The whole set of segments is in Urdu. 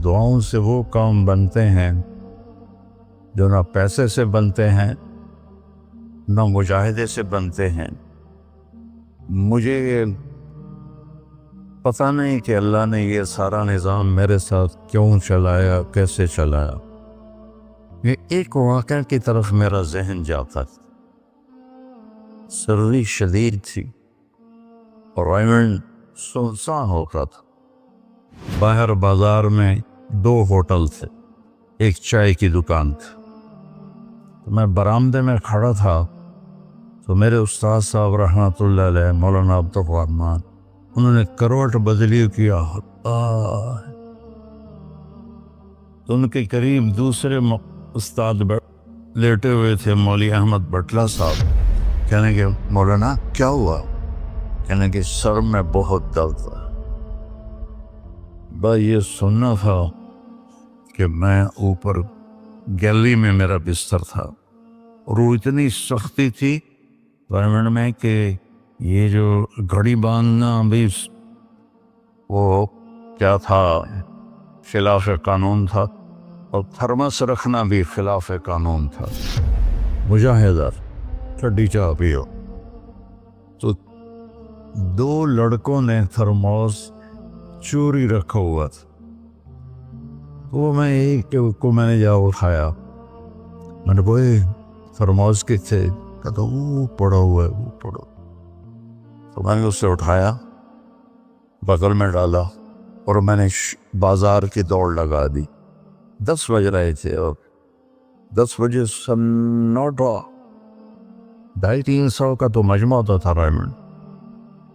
دعاؤں سے وہ کام بنتے ہیں جو نہ پیسے سے بنتے ہیں نہ مجاہدے سے بنتے ہیں۔ مجھے پتہ نہیں کہ اللہ نے یہ سارا نظام میرے ساتھ کیوں چلایا، کیسے چلایا۔ یہ ایک واقعہ کی طرف میرا ذہن جاتا تھا۔ سردی شدید تھی اور ایونٹ سنسان ہوتا تھا۔ باہر بازار میں 2 ہوٹل تھے، ایک چائے کی دکان تھی۔ تو میں برآمدے میں کھڑا تھا تو میرے استاد صاحب رحمۃ اللہ علیہ مولانا عبدالرحمن، انہوں نے کروٹ بدلی کیا۔ تو ان کے قریب دوسرے استاد لیٹے ہوئے تھے، مولوی احمد بٹلہ صاحب۔ کہنے کہ مولانا کیا ہوا؟ کہنے کہ سر میں بہت درد ہے۔ بس یہ سننا تھا کہ میں اوپر گیلری میں میرا بستر تھا اور وہ اتنی سختی تھی گورنمنٹ میں کہ یہ جو گھڑی باندھنا بھی وہ کیا تھا، خلاف قانون تھا، اور تھرمس رکھنا بھی خلاف قانون تھا۔ مجاہدہ ٹھڈی چاہ پیو۔ تو 2 لڑکوں نے تھرموس چوری رکھا ہوا تھا، وہ میں ایک کو میں نے جا اٹھایا۔ میں نے بوئے تھرموس کے تھے، کہتا وہ پڑا ہوا ہے، وہ پڑا۔ تو میں نے اسے اٹھایا، بغل میں ڈالا اور میں نے بازار کی دوڑ لگا دی۔ 10 بج رہے تھے اور 10 بجے سنوٹا 250-300 کا تو مجمع ہوتا تھا ریمنڈ۔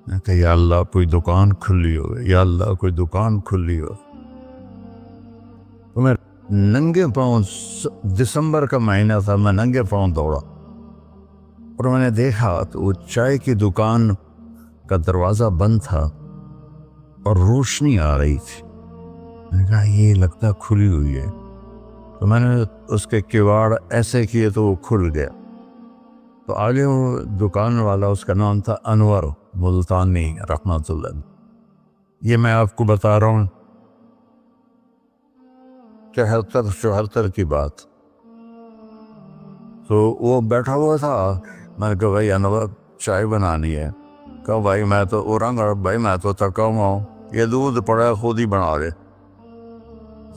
میں کہا یا اللہ کوئی دکان کھلی ہو، یا اللہ کوئی دکان کھلی ہو۔ تو میں ننگے پاؤں، دسمبر کا مہینہ تھا، میں ننگے پاؤں دوڑا اور میں نے دیکھا تو وہ چائے کی دکان کا دروازہ بند تھا اور روشنی آ رہی تھی۔ میں نے کہا یہ لگتا کھلی ہوئی ہے۔ تو میں نے اس کے کواڑ ایسے کیے تو وہ کھل گیا۔ تو آگے وہ دکان والا، اس کا نام تھا انور ملتانی رحمۃ اللہ۔ یہ میں آپ کو بتا رہا ہوں 73-74 کی بات۔ تو وہ بیٹھا ہوا تھا، میں نے کہا بھائی انور چائے بنانی ہے۔ کہا بھائی میں تو بھائی میں تو تھکا ہوا ہوں، یہ دودھ پڑا ہے خود ہی بنا لے۔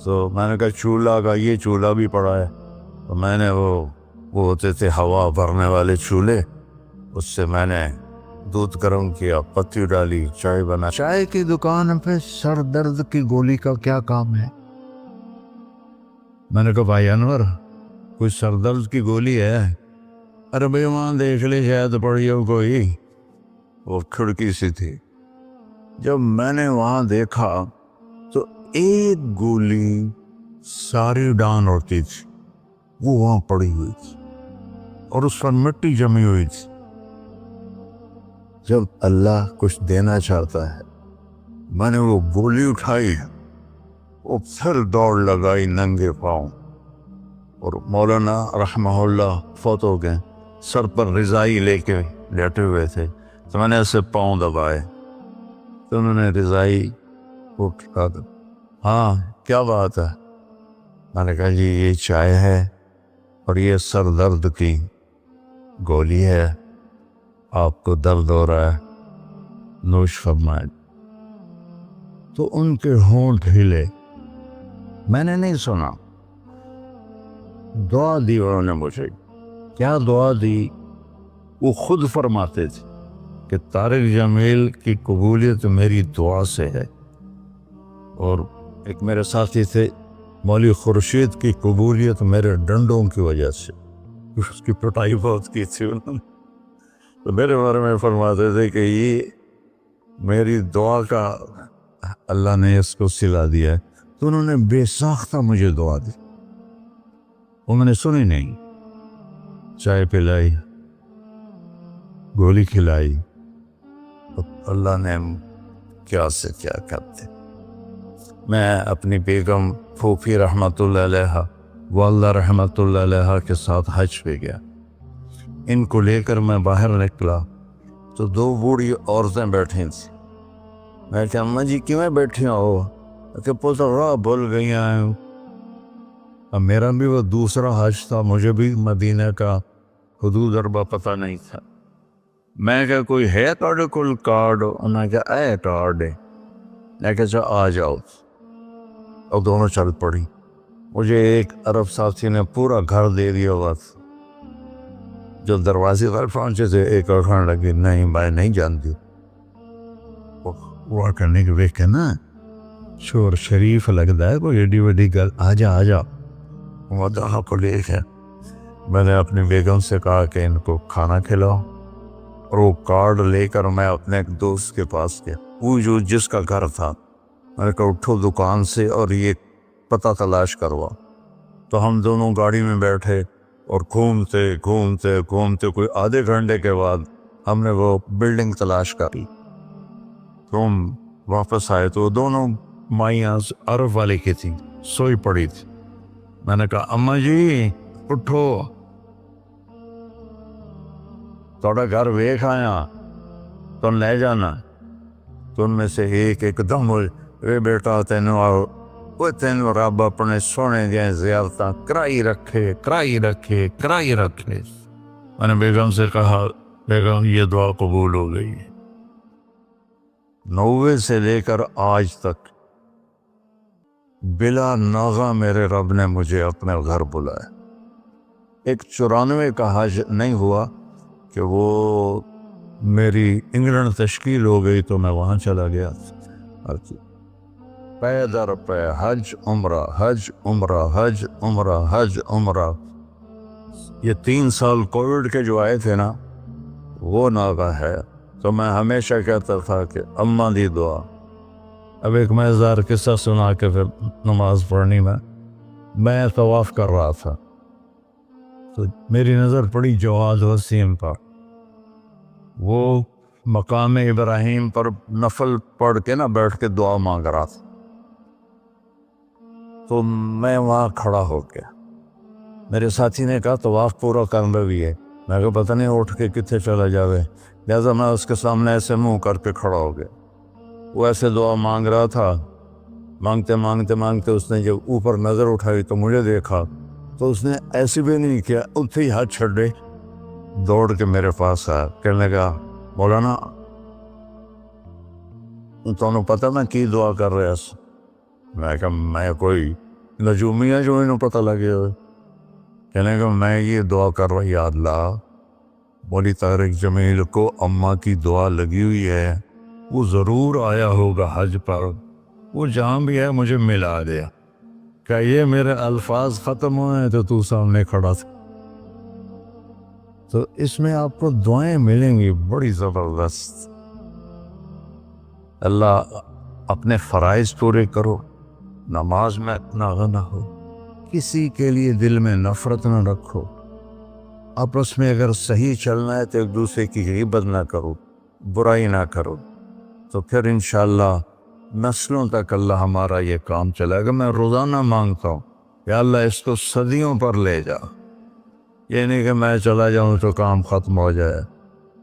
تو میں نے کہا چولہا کا، یہ چولہا بھی پڑا ہے۔ تو میں نے وہ ہوتے تھے ہوا بھرنے والے چولہے، اس سے میں نے دودھ گرم کیا، پتی ڈالی، چائے بنا۔ چائے کی دکان پہ سر درد کی گولی کا کیا کام ہے؟ میں نے کہا بھائی انور کوئی سر درد کی گولی ہے؟ ارے بھائی وہاں دیکھ لے شاید پڑی ہو کوئی، وہ کھڑکی سی تھی۔ جب میں نے وہاں دیکھا تو ایک گولی ساری ڈان ہوتی تھی، وہ وہاں پڑی ہوئی تھی اور اس پر مٹی جمی ہوئی تھی۔ جب اللہ کچھ دینا چاہتا ہے، میں نے وہ گولی اٹھائی، وہ پھر دوڑ لگائی ننگے پاؤں، اور مولانا رحمہ اللہ فوت ہو گئے، سر پر رضائی لے کے لیٹے ہوئے تھے۔ تو میں نے ایسے پاؤں دبائے تو انہوں نے رضائی اٹھا کر، ہاں کیا بات ہے؟ میں نے کہا جی یہ چائے ہے اور یہ سر درد کی گولی ہے، آپ کو درد ہو رہا ہے، نوش فرمائیں۔ تو ان کے ہونٹ ہلے، میں نے نہیں سنا، دعا دی انہوں نے مجھے۔ کیا دعا دی؟ وہ خود فرماتے تھے کہ طارق جمیل کی قبولیت میری دعا سے ہے، اور ایک میرے ساتھی تھے مولوی خورشید کی قبولیت میرے ڈنڈوں کی وجہ سے، اس کی پٹائی بہت کی تھی انہوں نے۔ تو میرے بارے میں فرماتے تھے کہ یہ میری دعا کا اللہ نے اس کو سلا دیا ہے۔ تو انہوں نے بے ساختہ مجھے دعا دی، وہ میں نے سنی نہیں۔ چائے پلائی، گولی کھلائی، اللہ نے کیا سے کیا کرتے۔ میں اپنی بیگم پھوپھی رحمۃ اللہ علیہ، والدہ رحمۃ اللہ علیہ کے ساتھ حج پہ گیا۔ ان کو لے کر میں باہر نکلا تو 2 بوڑھی عورتیں بیٹھی تھیں۔ میں کہ اماں جی کیوں بیٹھی ہو؟ کہ پتہ بھول گئی ہیں. اب میرا بھی وہ دوسرا حج تھا, مجھے بھی مدینہ کا حدود اربا پتہ نہیں تھا. میں کہ کوئی ہے تھوڑے کل کارڈ؟ انہوں نے کہا اے کارڈ ہے. میں کہا اچھا آ جاؤ. اور دونوں چل پڑی. مجھے ایک عرب ساتھی نے پورا گھر دے دیا ہوا تھا. جو دروازے پر پہنچے تھے ایک اور کھانے لگی, نہیں میں نہیں جانتی. وہ کرنے کے دیکھ کے نا شور شریف لگتا ہے, کوئی ایڈی وڈی گل, آ جا آ جا. وہ دہا کو لے کے میں نے اپنی بیگم سے کہا کہ ان کو کھانا کھلاؤ, اور وہ کارڈ لے کر میں اپنے ایک دوست کے پاس گیا, وہ جو جس کا گھر تھا. میں نے کہا اٹھو دکان سے اور یہ پتہ تلاش کروا. تو ہم دونوں گاڑی میں بیٹھے اور گھومتے گھومتے گھومتے کوئی آدھے گھنٹے کے بعد ہم نے وہ بلڈنگ تلاش کری. تو ہم واپس آئے تو دونوں مائیاں عرب والے کی تھیں, سوئی پڑی تھی. میں نے کہا اماں جی اٹھو, تھوڑا گھر ویکھ آیا, تم لے جانا. تو ان میں سے ایک دم اے بیٹا تینوں رب اپنے سونے دیا زیارتاں کرائی رکھے. میں نے بیگم سے کہا بیگم یہ دعا قبول ہو گئی. 90 سے لے کر آج تک بلا ناغہ میرے رب نے مجھے اپنے گھر بلایا. ایک 94 کا حج نہیں ہوا کہ وہ میری انگلینڈ تشکیل ہو گئی تو میں وہاں چلا گیا. پے در پے حج عمرہ حج عمرہ حج عمرہ حج عمرہ. یہ 3 سال کووڈ کے جو آئے تھے نا, وہ ناغہ ہے. تو میں ہمیشہ کہتا تھا کہ اماں دی دعا. اب ایک مزیدار قصہ سنا کے پھر نماز پڑھنی. میں طواف کر رہا تھا تو میری نظر پڑی جواد وسیم پر. وہ مقام ابراہیم پر نفل پڑھ کے نا بیٹھ کے دعا مانگ رہا تھا. تو میں وہاں کھڑا ہو گیا. میرے ساتھی نے کہا طواف پورا کرنا بھی ہے. میں کہا پتہ نہیں اٹھ کے کتنے چلا جاوے, لہٰذا میں اس کے سامنے ایسے منہ کر کے کھڑا ہو گیا. وہ ایسے دعا مانگ رہا تھا. مانگتے اس نے جب اوپر نظر اٹھائی تو مجھے دیکھا, تو اس نے ایسے بھی نہیں کیا, اتنے ہی ہاتھ چھڑے دوڑ کے میرے پاس آیا. کہنے لگا مولانا تمہیں پتہ میں کی دعا کر رہا. میں کہا میں کوئی نجومی ہے جو انہوں پتہ لگے ہوئے. کہنے لگا میں یہ دعا کر رہا, یا اللہ مولی طارق جمیل کو اماں کی دعا لگی ہوئی ہے, وہ ضرور آیا ہوگا حج پر, وہ جہاں بھی ہے مجھے ملا دیا. کہ یہ میرے الفاظ ختم ہوئے تو تو سامنے کھڑا تھا. تو اس میں آپ کو دعائیں ملیں گی بڑی زبردست. اللہ اپنے فرائض پورے کرو, نماز میں اتنا نہ ہو, کسی کے لیے دل میں نفرت نہ رکھو, آپس میں اگر صحیح چلنا ہے تو ایک دوسرے کی غیبت نہ کرو, برائی نہ کرو, تو پھر انشاءاللہ نسلوں تک اللہ ہمارا یہ کام چلے گا. میں روزانہ مانگتا ہوں یا اللہ اس کو صدیوں پر لے جا. یہ نہیں کہ میں چلا جاؤں تو کام ختم ہو جائے.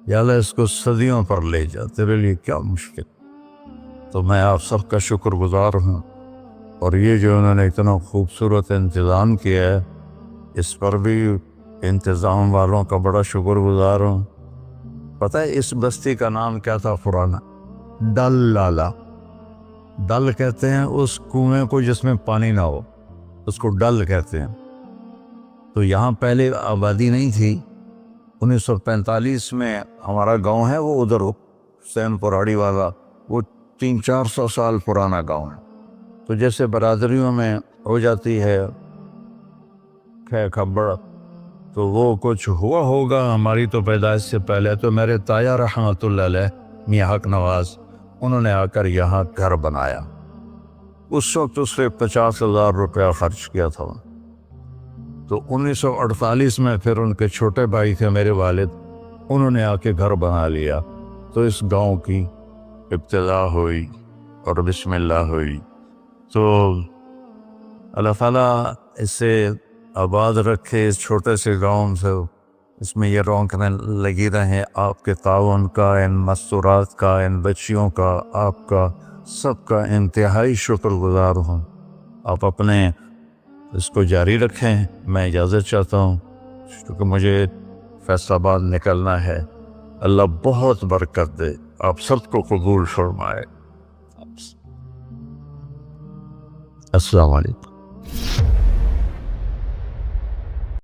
یا اللہ اس کو صدیوں پر لے جا, تیرے لیے کیا مشکل. تو میں آپ سب کا شکر گزار ہوں, اور یہ جو انہوں نے اتنا خوبصورت انتظام کیا ہے اس پر بھی انتظام والوں کا بڑا شکر گزار ہوں. پتہ ہے اس بستی کا نام کیا تھا پرانا؟ ڈل لالا. ڈل کہتے ہیں اس کنویں کو جس میں پانی نہ ہو, اس کو ڈل کہتے ہیں. تو یہاں پہلے آبادی نہیں تھی. 1945 میں ہمارا گاؤں ہے وہ ادھر حسین پراڑی والا, وہ 300-400 سال پرانا گاؤں ہے. تو جیسے برادریوں میں ہو جاتی ہے خبر, تو وہ کچھ ہوا ہوگا ہماری تو پیدائش سے پہلے. تو میرے تایا رحمۃ اللہ علیہ میاں حق نواز, انہوں نے آ کر یہاں گھر بنایا. اس وقت اس سے 50,000 روپیہ خرچ کیا تھا. تو 1948 میں پھر ان کے چھوٹے بھائی تھے میرے والد, انہوں نے آ کے گھر بنا لیا. تو اس گاؤں کی ابتدا ہوئی اور بسم اللہ ہوئی. تو اللہ تعالیٰ اسے آباد رکھے, اس چھوٹے سے گاؤں سے اس میں یہ رونقیں لگی رہیں. آپ کے تعاون کا, ان مستورات کا, ان بچیوں کا, آپ کا سب کا انتہائی شکر گزار ہوں. آپ اپنے اس کو جاری رکھیں. میں اجازت چاہتا ہوں کیونکہ مجھے فیصل آباد نکلنا ہے. اللہ بہت برکت دے, آپ سب کو قبول فرمائے. السلام علیکم.